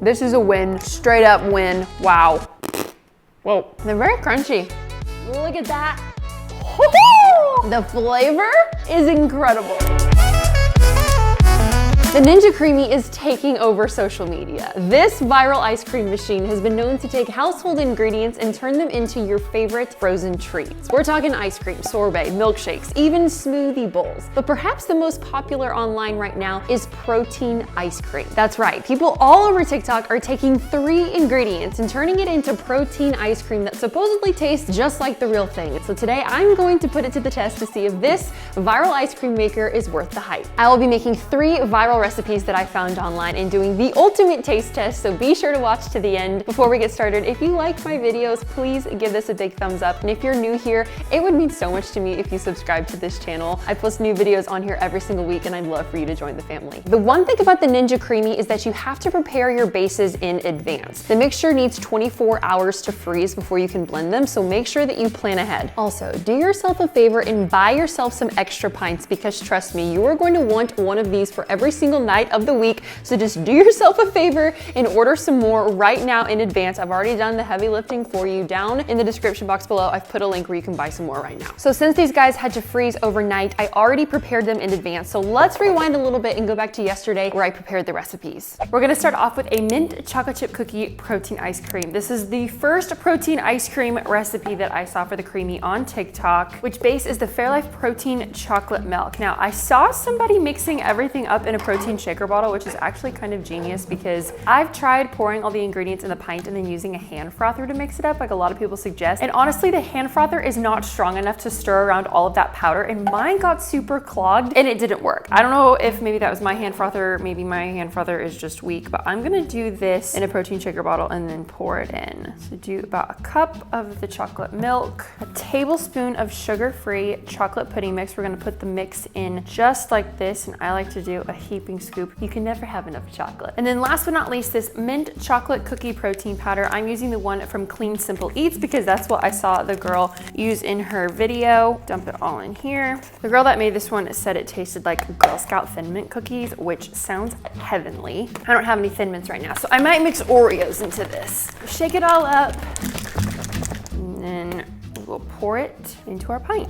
This is a win, straight up win. Wow. Whoa, they're very crunchy. Look at that. The flavor is incredible. The Ninja Creami is taking over social media. This viral ice cream machine has been known to take household ingredients and turn them into your favorite frozen treats. We're talking ice cream, sorbet, milkshakes, even smoothie bowls. But perhaps the most popular online right now is protein ice cream. That's right, people all over TikTok are taking 3 ingredients and turning it into protein ice cream that supposedly tastes just like the real thing. So today I'm going to put it to the test to see if this viral ice cream maker is worth the hype. I will be making 3 viral recipes that I found online and doing the ultimate taste test, so be sure to watch to the end. Before we get started, if you like my videos, please give this a big thumbs up. And if you're new here, it would mean so much to me if you subscribe to this channel. I post new videos on here every single week and I'd love for you to join the family. The one thing about the Ninja Creami is that you have to prepare your bases in advance. The mixture needs 24 hours to freeze before you can blend them, so make sure that you plan ahead. Also, do yourself a favor and buy yourself some extra pints, because trust me, you are going to want one of these for every single night of the week. So just do yourself a favor and order some more right now in advance. I've already done the heavy lifting for you. Down in the description box below, I've put a link where you can buy some more right now. So since these guys had to freeze overnight, I already prepared them in advance. So let's rewind a little bit and go back to yesterday where I prepared the recipes. We're gonna start off with a mint chocolate chip cookie protein ice cream. This is the first protein ice cream recipe that I saw for the Creami on TikTok, which base is the Fairlife protein chocolate milk. Now, I saw somebody mixing everything up in a protein shaker bottle, which is actually kind of genius because I've tried pouring all the ingredients in the pint and then using a hand frother to mix it up, like a lot of people suggest. And honestly, the hand frother is not strong enough to stir around all of that powder, and mine got super clogged and it didn't work. I don't know if maybe that was my hand frother, maybe my hand frother is just weak, but I'm gonna do this in a protein shaker bottle and then pour it in. So do about a cup of the chocolate milk, a tablespoon of sugar-free chocolate pudding mix. We're gonna put the mix in just like this, and I like to do a heaping scoop. You can never have enough chocolate. And then last but not least, this mint chocolate cookie protein powder. I'm using the one from Clean Simple Eats because that's what I saw the girl use in her video. Dump it all in here. The girl that made this one said it tasted like Girl Scout Thin Mint cookies, which sounds heavenly. I don't have any Thin Mints right now, so I might mix Oreos into this. Shake it all up, and then we'll pour it into our pint.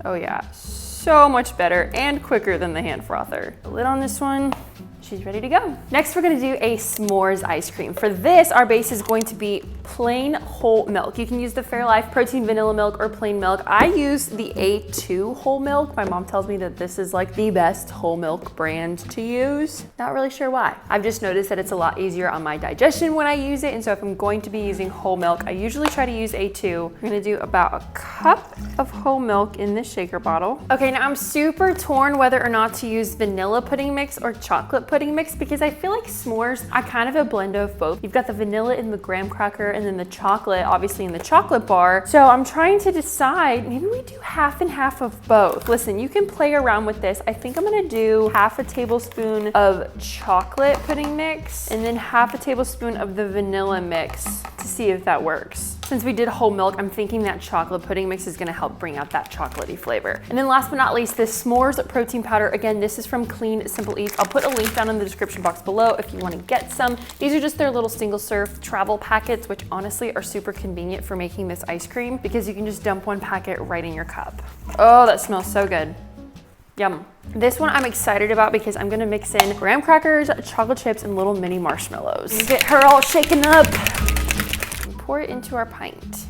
Oh yeah, so much better and quicker than the hand frother. The lid on this one. She's ready to go. Next, we're gonna do a s'mores ice cream. For this, our base is going to be plain whole milk. You can use the Fairlife protein vanilla milk or plain milk. I use the A2 whole milk. My mom tells me that this is like the best whole milk brand to use. Not really sure why. I've just noticed that it's a lot easier on my digestion when I use it, and so if I'm going to be using whole milk, I usually try to use A2. I'm gonna do about a cup of whole milk in this shaker bottle. Okay, now I'm super torn whether or not to use vanilla pudding mix or chocolate pudding mix, because I feel like s'mores are kind of a blend of both. You've got the vanilla in the graham cracker and then the chocolate obviously in the chocolate bar. So I'm trying to decide, maybe we do half and half of both. Listen, you can play around with this. I think I'm gonna do half a tablespoon of chocolate pudding mix and then half a tablespoon of the vanilla mix to see if that works. Since we did whole milk, I'm thinking that chocolate pudding mix is gonna help bring out that chocolatey flavor. And then last but not least, this s'mores protein powder. Again, this is from Clean Simple Eats. I'll put a link down in the description box below if you wanna get some. These are just their little single serve travel packets, which honestly are super convenient for making this ice cream because you can just dump one packet right in your cup. Oh, that smells so good. Yum. This one I'm excited about because I'm gonna mix in graham crackers, chocolate chips, and little mini marshmallows. Get her all shaken up. Pour it into our pint.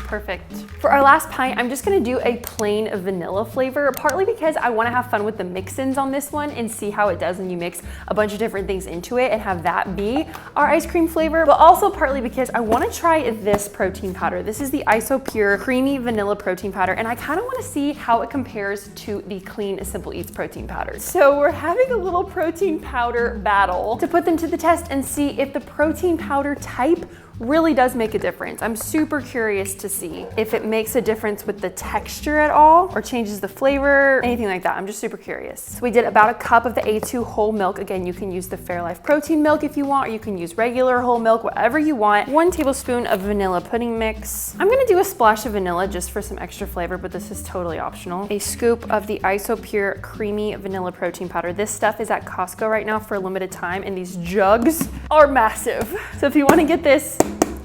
Perfect. For our last pint, I'm just gonna do a plain vanilla flavor, partly because I wanna have fun with the mix-ins on this one and see how it does when you mix a bunch of different things into it and have that be our ice cream flavor, but also partly because I wanna try this protein powder. This is the Isopure Creamy Vanilla Protein Powder, and I kinda wanna see how it compares to the Clean Simple Eats protein powder. So we're having a little protein powder battle to put them to the test and see if the protein powder type really does make a difference. I'm super curious to see if it makes a difference with the texture at all or changes the flavor, anything like that. I'm just super curious. So we did about a cup of the A2 whole milk. Again, you can use the Fairlife protein milk if you want, or you can use regular whole milk, whatever you want. 1 tablespoon of vanilla pudding mix. I'm gonna do a splash of vanilla just for some extra flavor, but this is totally optional. A scoop of the Isopure creamy vanilla protein powder. This stuff is at Costco right now for a limited time, and these jugs are massive. So if you wanna get this,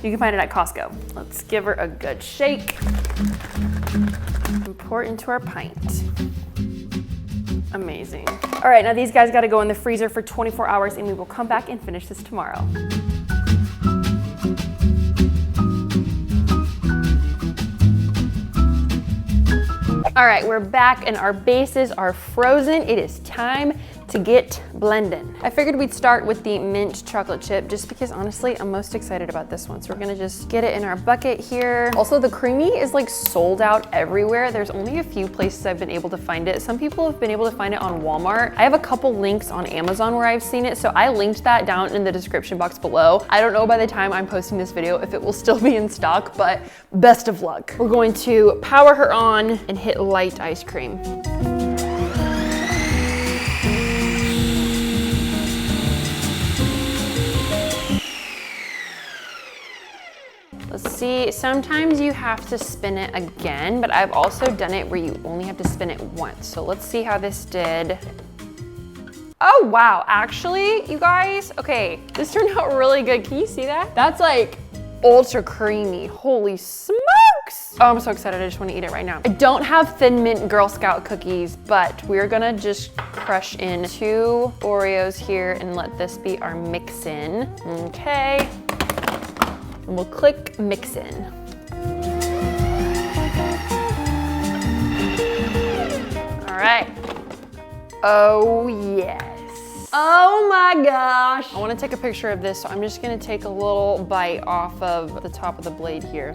you can find it at Costco. Let's give her a good shake and pour it into our pint. Amazing. All right, now these guys gotta go in the freezer for 24 hours and we will come back and finish this tomorrow. All right, we're back and our bases are frozen. It is time to get blending. I figured we'd start with the mint chocolate chip just because honestly, I'm most excited about this one. So we're gonna just get it in our bucket here. Also, the creamy is like sold out everywhere. There's only a few places I've been able to find it. Some people have been able to find it on Walmart. I have a couple links on Amazon where I've seen it. So I linked that down in the description box below. I don't know by the time I'm posting this video if it will still be in stock, but best of luck. We're going to power her on and hit light ice cream. Let's see, sometimes you have to spin it again, but I've also done it where you only have to spin it once. So let's see how this did. Oh wow, actually, you guys, okay, this turned out really good. Can you see that? That's like ultra creamy, holy smokes. Oh, I'm so excited, I just wanna eat it right now. I don't have Thin Mint Girl Scout cookies, but we're gonna just crush in 2 Oreos here and let this be our mix-in, okay. And we'll click mix in. All right. Oh yes. Oh my gosh. I wanna take a picture of this, so I'm just gonna take a little bite off of the top of the blade here.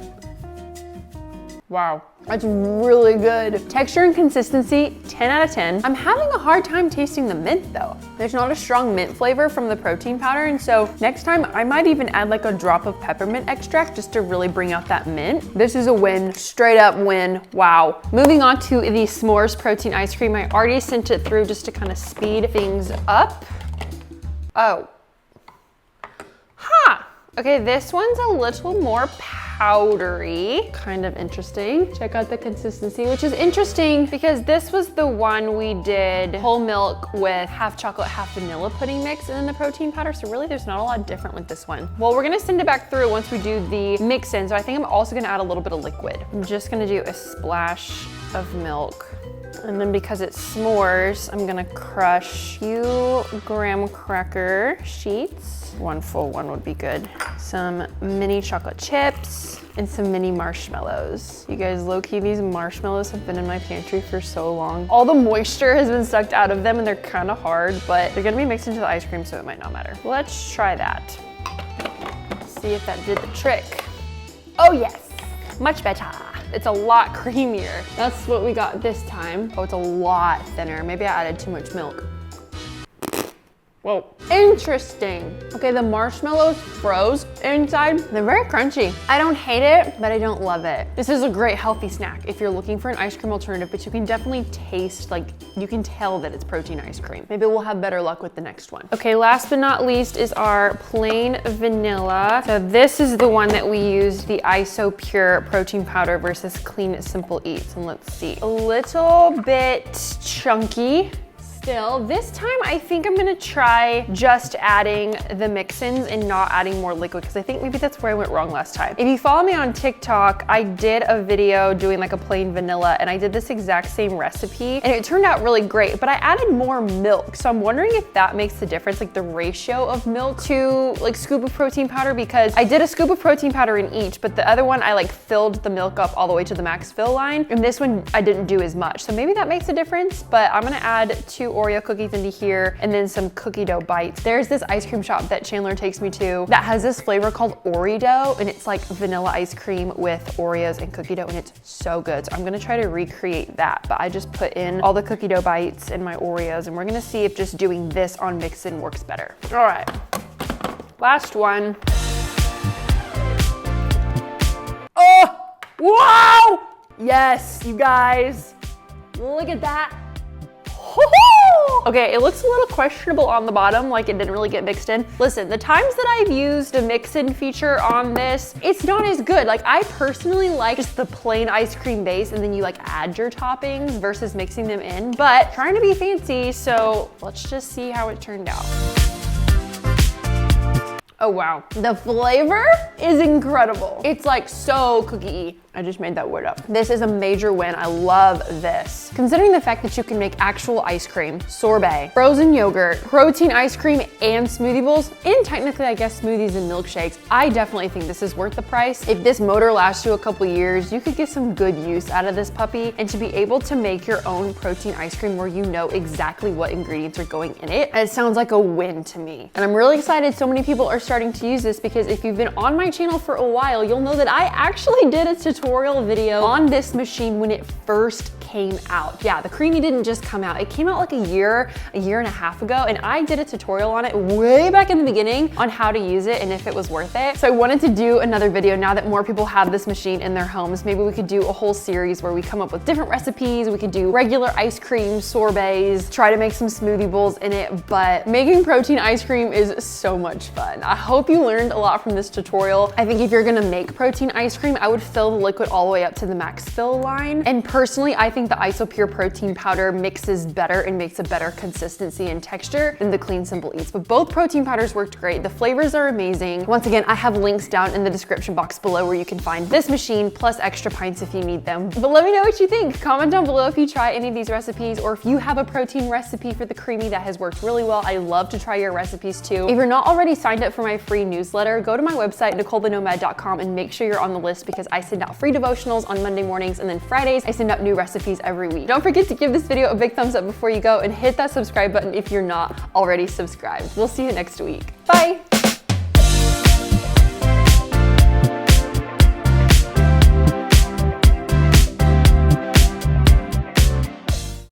Wow, that's really good. Texture and consistency, 10 out of 10. I'm having a hard time tasting the mint though. There's not a strong mint flavor from the protein powder, and so next time I might even add like a drop of peppermint extract just to really bring out that mint. This is a win, straight up win, wow. Moving on to the S'mores protein ice cream. I already sent it through just to kind of speed things up. Oh, huh. Okay, this one's a little more powdery, kind of interesting. Check out the consistency, which is interesting because this was the one we did whole milk with half chocolate, half vanilla pudding mix and then the protein powder. So really there's not a lot different with this one. Well, we're gonna send it back through once we do the mix in. So I think I'm also gonna add a little bit of liquid. I'm just gonna do a splash of milk. And then because it's s'mores, I'm gonna crush a few graham cracker sheets. 1 full one would be good. Some mini chocolate chips and some mini marshmallows. You guys, low-key, these marshmallows have been in my pantry for so long. All the moisture has been sucked out of them and they're kind of hard, but they're gonna be mixed into the ice cream, so it might not matter. Let's try that. See if that did the trick. Oh yes, much better. It's a lot creamier. That's what we got this time. Oh, it's a lot thinner. Maybe I added too much milk. Whoa, interesting. Okay, the marshmallows froze inside. They're very crunchy. I don't hate it, but I don't love it. This is a great healthy snack if you're looking for an ice cream alternative, but you can definitely taste, like, you can tell that it's protein ice cream. Maybe we'll have better luck with the next one. Okay, last but not least is our plain vanilla. So this is the one that we used, the Isopure protein powder versus Clean Simple Eats. And let's see, a little bit chunky. Still, this time I think I'm gonna try just adding the mix-ins and not adding more liquid because I think maybe that's where I went wrong last time. If you follow me on TikTok, I did a video doing like a plain vanilla and I did this exact same recipe and it turned out really great, but I added more milk. So I'm wondering if that makes the difference, like the ratio of milk to like scoop of protein powder, because I did a scoop of protein powder in each, but the other one I like filled the milk up all the way to the max fill line. And this one I didn't do as much. So maybe that makes a difference, but I'm gonna add 2 Oreo cookies into here and then some cookie dough bites. There's this ice cream shop that Chandler takes me to that has this flavor called Oreo, and it's like vanilla ice cream with Oreos and cookie dough, and it's so good. So I'm gonna try to recreate that, but I just put in all the cookie dough bites and my Oreos, and we're gonna see if just doing this on mix-in works better. All right, last one. Wow! Yes, you guys. Look at that. Okay, it looks a little questionable on the bottom, like it didn't really get mixed in. Listen, the times that I've used a mix-in feature on this, it's not as good. Like, I personally like just the plain ice cream base and then you like add your toppings versus mixing them in, but trying to be fancy, so let's just see how it turned out. Oh wow, the flavor is incredible. It's like so cookie-y. I just made that word up. This is a major win. I love this. Considering the fact that you can make actual ice cream, sorbet, frozen yogurt, protein ice cream, and smoothie bowls, and technically I guess smoothies and milkshakes, I definitely think this is worth the price. If this motor lasts you a couple years, you could get some good use out of this puppy, and to be able to make your own protein ice cream where you know exactly what ingredients are going in it, it sounds like a win to me. And I'm really excited so many people are starting to use this, because if you've been on my channel for a while, you'll know that I actually did a tutorial video on this machine when it first came out. Yeah, the Creami didn't just come out. It came out like a year and a half ago, and I did a tutorial on it way back in the beginning on how to use it and if it was worth it. So I wanted to do another video now that more people have this machine in their homes. Maybe we could do a whole series where we come up with different recipes. We could do regular ice cream, sorbets, try to make some smoothie bowls in it, but making protein ice cream is so much fun. I hope you learned a lot from this tutorial. I think if you're gonna make protein ice cream, I would fill the liquid all the way up to the max fill line. And personally, I think the Isopure protein powder mixes better and makes a better consistency and texture than the Clean Simple Eats. But both protein powders worked great. The flavors are amazing. Once again, I have links down in the description box below where you can find this machine plus extra pints if you need them. But let me know what you think. Comment down below if you try any of these recipes or if you have a protein recipe for the Creami that has worked really well. I love to try your recipes too. If you're not already signed up for my free newsletter, go to my website, NicoleTheNomad.com, and make sure you're on the list, because I send out free devotionals on Monday mornings, and then Fridays I send out new recipes every week. Don't forget to give this video a big thumbs up before you go, and hit that subscribe button if you're not already subscribed. We'll see you next week. Bye.